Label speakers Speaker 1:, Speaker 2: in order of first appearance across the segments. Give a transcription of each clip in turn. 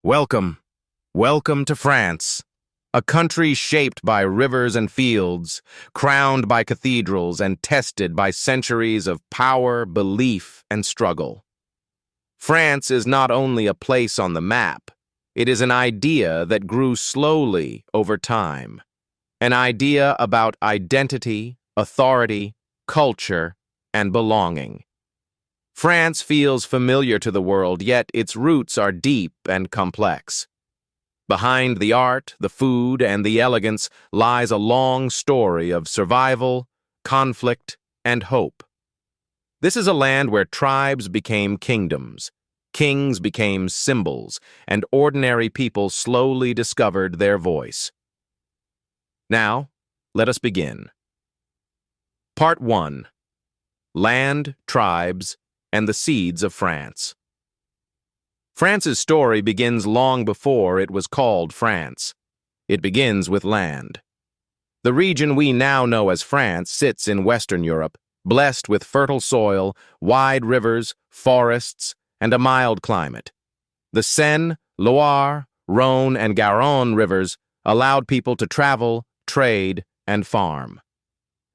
Speaker 1: Welcome. Welcome to France, a country shaped by rivers and fields, crowned by cathedrals and tested by centuries of power, belief, and struggle. France is not only a place on the map, it is an idea that grew slowly over time. An idea about identity, authority, culture, and belonging. France feels familiar to the world, yet its roots are deep and complex. Behind the art, the food, and the elegance lies a long story of survival, conflict, and hope. This is a land where tribes became kingdoms, kings became symbols, and ordinary people slowly discovered their voice. Now, let us begin. Part 1. Land, Tribes, and the Seeds of France. France's story begins long before it was called France. It begins with land. The region we now know as France sits in Western Europe, blessed with fertile soil, wide rivers, forests, and a mild climate. The Seine, Loire, Rhône, and Garonne rivers allowed people to travel, trade, and farm.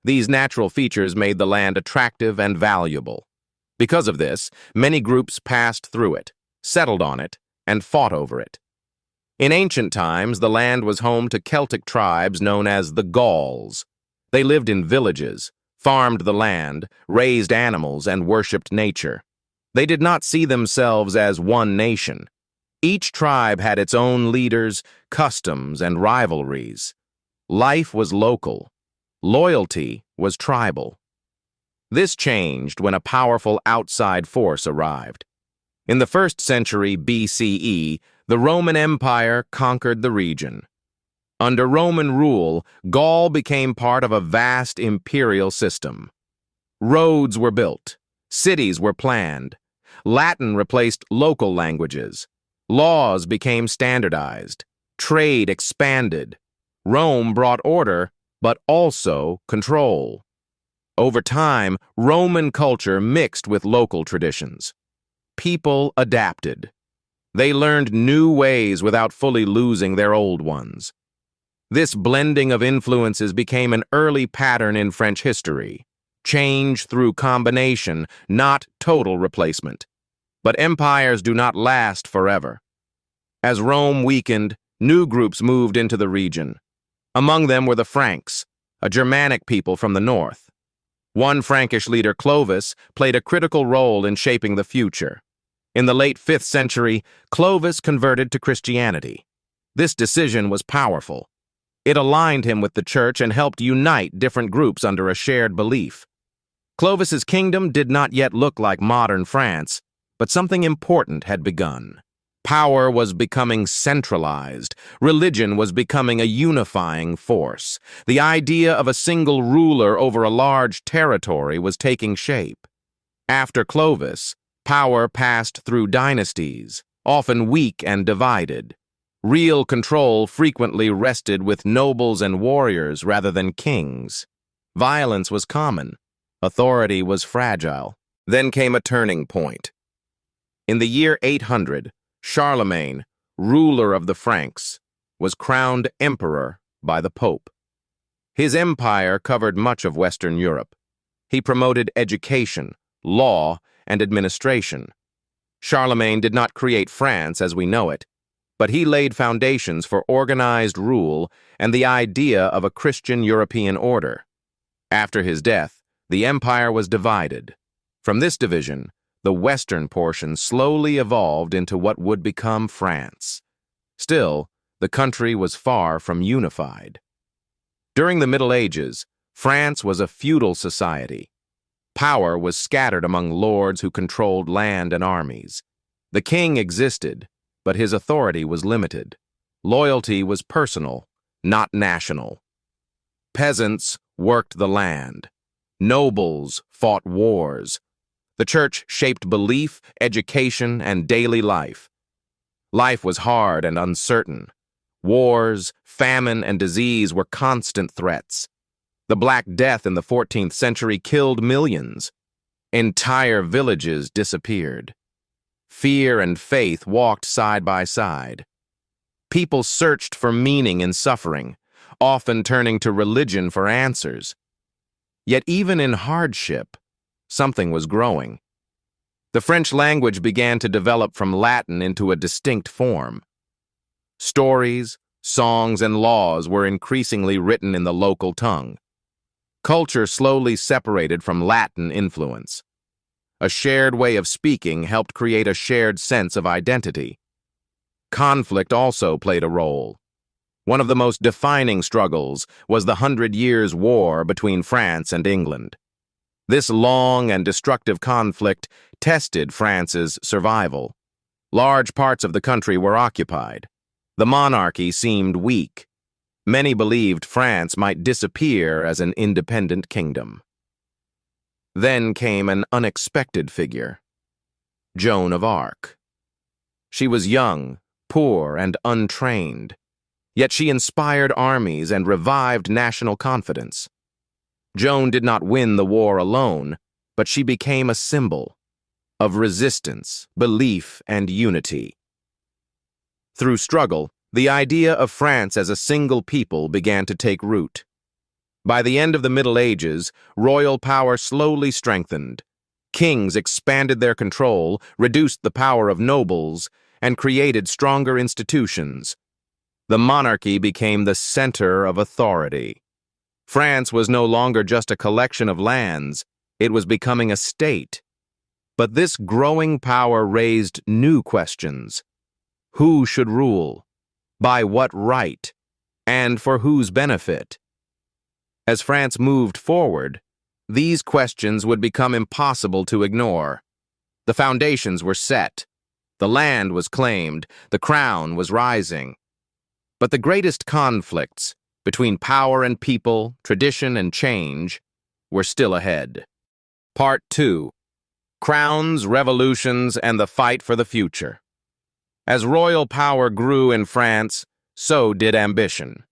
Speaker 1: These natural features made the land attractive and valuable. Because of this, many groups passed through it, settled on it, and fought over it. In ancient times, the land was home to Celtic tribes known as the Gauls. They lived in villages, farmed the land, raised animals, and worshipped nature. They did not see themselves as one nation. Each tribe had its own leaders, customs, and rivalries. Life was local. Loyalty was tribal. This changed when a powerful outside force arrived. In the 1st century BCE, the Roman Empire conquered the region. Under Roman rule, Gaul became part of a vast imperial system. Roads were built, cities were planned, Latin replaced local languages, laws became standardized, trade expanded. Rome brought order, but also control. Over time, Roman culture mixed with local traditions. People adapted. They learned new ways without fully losing their old ones. This blending of influences became an early pattern in French history. Change through combination, not total replacement. But empires do not last forever. As Rome weakened, new groups moved into the region. Among them were the Franks, a Germanic people from the north. One Frankish leader, Clovis, played a critical role in shaping the future. In the late 5th century, Clovis converted to Christianity. This decision was powerful. It aligned him with the church and helped unite different groups under a shared belief. Clovis's kingdom did not yet look like modern France, but something important had begun. Power was becoming centralized. Religion was becoming a unifying force. The idea of a single ruler over a large territory was taking shape. After Clovis, power passed through dynasties, often weak and divided. Real control frequently rested with nobles and warriors rather than kings. Violence was common. Authority was fragile. Then came a turning point. In the year 800, Charlemagne, ruler of the Franks, was crowned emperor by the Pope. His empire covered much of Western Europe. He promoted education, law, and administration. Charlemagne did not create France as we know it, but he laid foundations for organized rule and the idea of a Christian European order. After his death, the empire was divided. From this division, the western portion slowly evolved into what would become France. Still, the country was far from unified. During the Middle Ages, France was a feudal society. Power was scattered among lords who controlled land and armies. The king existed, but his authority was limited. Loyalty was personal, not national. Peasants worked the land. Nobles fought wars. The church shaped belief, education, and daily life. Life was hard and uncertain. Wars, famine, and disease were constant threats. The Black Death in the 14th century killed millions. Entire villages disappeared. Fear and faith walked side by side. People searched for meaning in suffering, often turning to religion for answers. Yet even in hardship, something was growing. The French language began to develop from Latin into a distinct form. Stories, songs, and laws were increasingly written in the local tongue. Culture slowly separated from Latin influence. A shared way of speaking helped create a shared sense of identity. Conflict also played a role. One of the most defining struggles was the 100 Years' War between France and England. This long and destructive conflict tested France's survival. Large parts of the country were occupied. The monarchy seemed weak. Many believed France might disappear as an independent kingdom. Then came an unexpected figure, Joan of Arc. She was young, poor, and untrained, yet she inspired armies and revived national confidence. Joan did not win the war alone, but she became a symbol of resistance, belief, and unity. Through struggle, the idea of France as a single people began to take root. By the end of the Middle Ages, royal power slowly strengthened. Kings expanded their control, reduced the power of nobles, and created stronger institutions. The monarchy became the center of authority. France was no longer just a collection of lands, it was becoming a state. But this growing power raised new questions. Who should rule? By what right? And for whose benefit? As France moved forward, these questions would become impossible to ignore. The foundations were set. The land was claimed. The crown was rising. But the greatest conflicts between power and people, tradition and change, were still ahead. Part 2. Crowns, Revolutions, and the Fight for the Future. As royal power grew in France, so did ambition.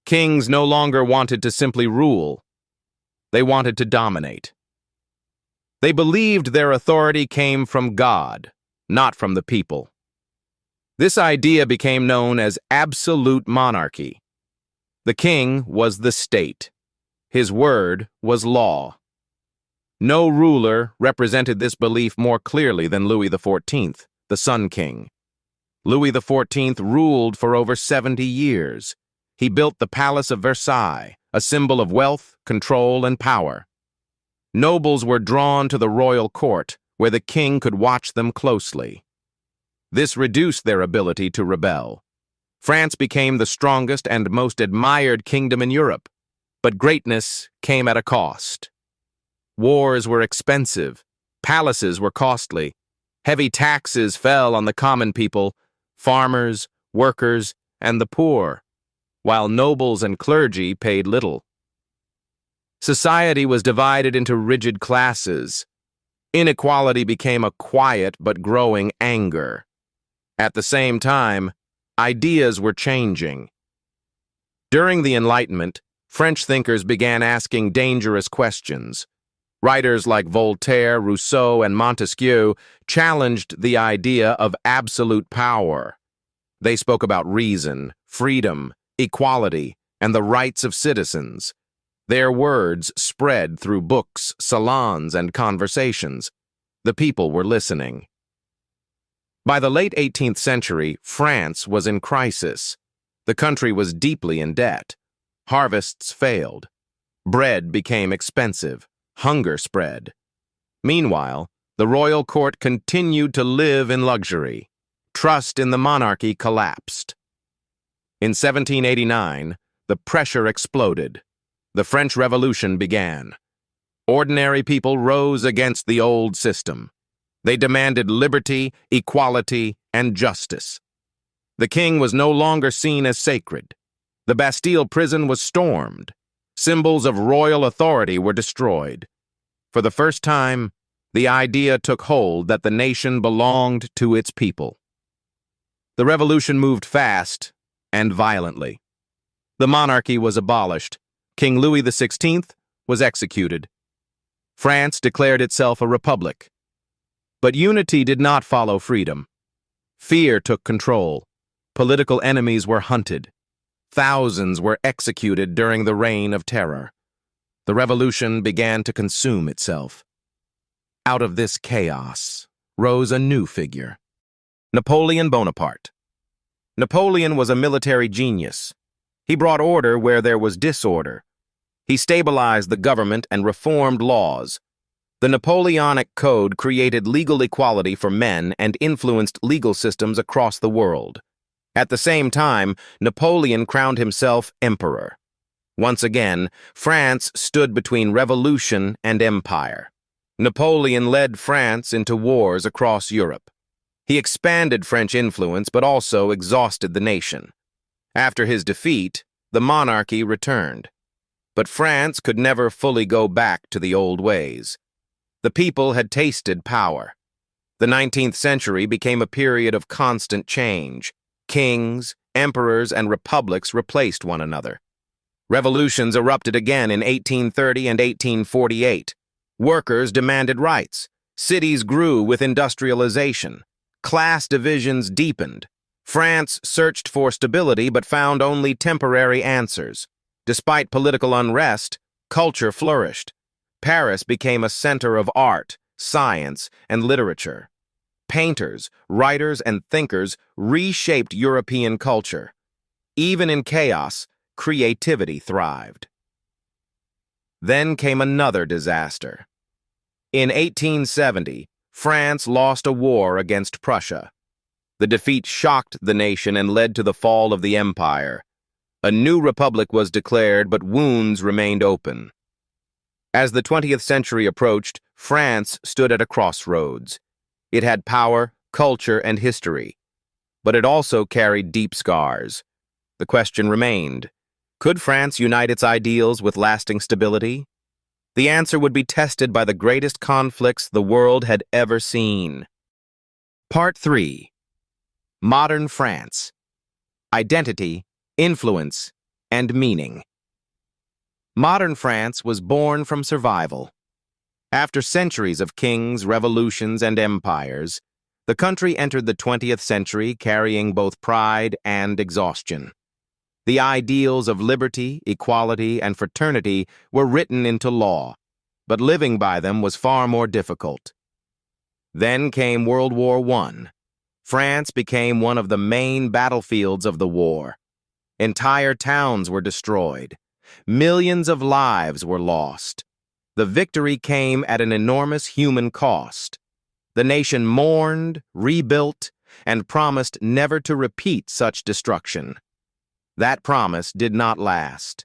Speaker 1: Kings no longer wanted to simply rule. They wanted to dominate. They believed their authority came from God, not from the people. This idea became known as absolute monarchy. The king was the state. His word was law. No ruler represented this belief more clearly than Louis XIV, the Sun King. Louis XIV ruled for over 70 years. He built the Palace of Versailles, a symbol of wealth, control, and power. Nobles were drawn to the royal court, where the king could watch them closely. This reduced their ability to rebel. France became the strongest and most admired kingdom in Europe, but greatness came at a cost. Wars were expensive, palaces were costly, heavy taxes fell on the common people, farmers, workers, and the poor, while nobles and clergy paid little. Society was divided into rigid classes. Inequality became a quiet but growing anger. At the same time, ideas were changing. During the Enlightenment, French thinkers began asking dangerous questions. Writers like Voltaire, Rousseau, and Montesquieu challenged the idea of absolute power. They spoke about reason, freedom, equality, and the rights of citizens. Their words spread through books, salons, and conversations. The people were listening. By the late 18th century, France was in crisis. The country was deeply in debt. Harvests failed. Bread became expensive. Hunger spread. Meanwhile, the royal court continued to live in luxury. Trust in the monarchy collapsed. In 1789, the pressure exploded. The French Revolution began. Ordinary people rose against the old system. They demanded liberty, equality, and justice. The king was no longer seen as sacred. The Bastille prison was stormed. Symbols of royal authority were destroyed. For the first time, the idea took hold that the nation belonged to its people. The revolution moved fast and violently. The monarchy was abolished. King Louis XVI was executed. France declared itself a republic. But unity did not follow freedom. Fear took control. Political enemies were hunted. Thousands were executed during the Reign of Terror. The revolution began to consume itself. Out of this chaos rose a new figure: Napoleon Bonaparte. Napoleon was a military genius. He brought order where there was disorder. He stabilized the government and reformed laws. The Napoleonic Code created legal equality for men and influenced legal systems across the world. At the same time, Napoleon crowned himself emperor. Once again, France stood between revolution and empire. Napoleon led France into wars across Europe. He expanded French influence but also exhausted the nation. After his defeat, the monarchy returned. But France could never fully go back to the old ways. The people had tasted power. The 19th century became a period of constant change. Kings, emperors, and republics replaced one another. Revolutions erupted again in 1830 and 1848. Workers demanded rights. Cities grew with industrialization. Class divisions deepened. France searched for stability but found only temporary answers. Despite political unrest, culture flourished. Paris became a center of art, science, and literature. Painters, writers, and thinkers reshaped European culture. Even in chaos, creativity thrived. Then came another disaster. In 1870, France lost a war against Prussia. The defeat shocked the nation and led to the fall of the empire. A new republic was declared, but wounds remained open. As the 20th century approached, France stood at a crossroads. It had power, culture, and history, but it also carried deep scars. The question remained: could France unite its ideals with lasting stability? The answer would be tested by the greatest conflicts the world had ever seen. Part 3. Modern France: Identity, Influence, and Meaning. Modern France was born from survival. After centuries of kings, revolutions, and empires, the country entered the 20th century carrying both pride and exhaustion. The ideals of liberty, equality, and fraternity were written into law, but living by them was far more difficult. Then came World War I. France became one of the main battlefields of the war. Entire towns were destroyed. Millions of lives were lost. The victory came at an enormous human cost. The nation mourned, rebuilt, and promised never to repeat such destruction. That promise did not last.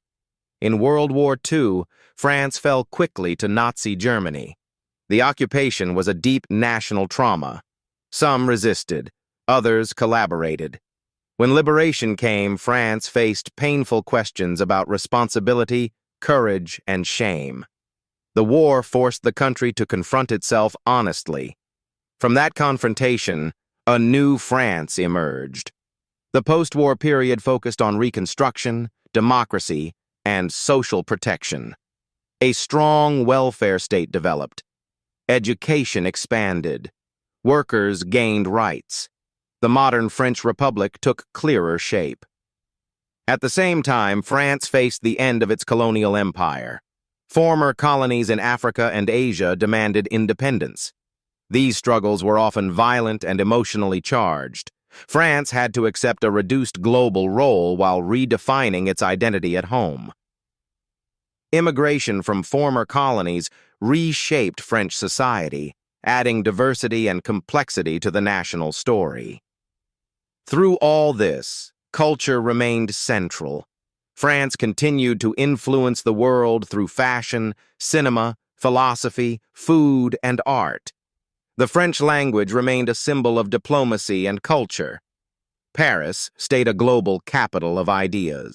Speaker 1: In World War II, France fell quickly to Nazi Germany. The occupation was a deep national trauma. Some resisted, others collaborated. When liberation came, France faced painful questions about responsibility, courage, and shame. The war forced the country to confront itself honestly. From that confrontation, a new France emerged. The post-war period focused on reconstruction, democracy, and social protection. A strong welfare state developed. Education expanded. Workers gained rights. The modern French Republic took clearer shape. At the same time, France faced the end of its colonial empire. Former colonies in Africa and Asia demanded independence. These struggles were often violent and emotionally charged. France had to accept a reduced global role while redefining its identity at home. Immigration from former colonies reshaped French society, adding diversity and complexity to the national story. Through all this, culture remained central. France continued to influence the world through fashion, cinema, philosophy, food, and art. The French language remained a symbol of diplomacy and culture. Paris stayed a global capital of ideas.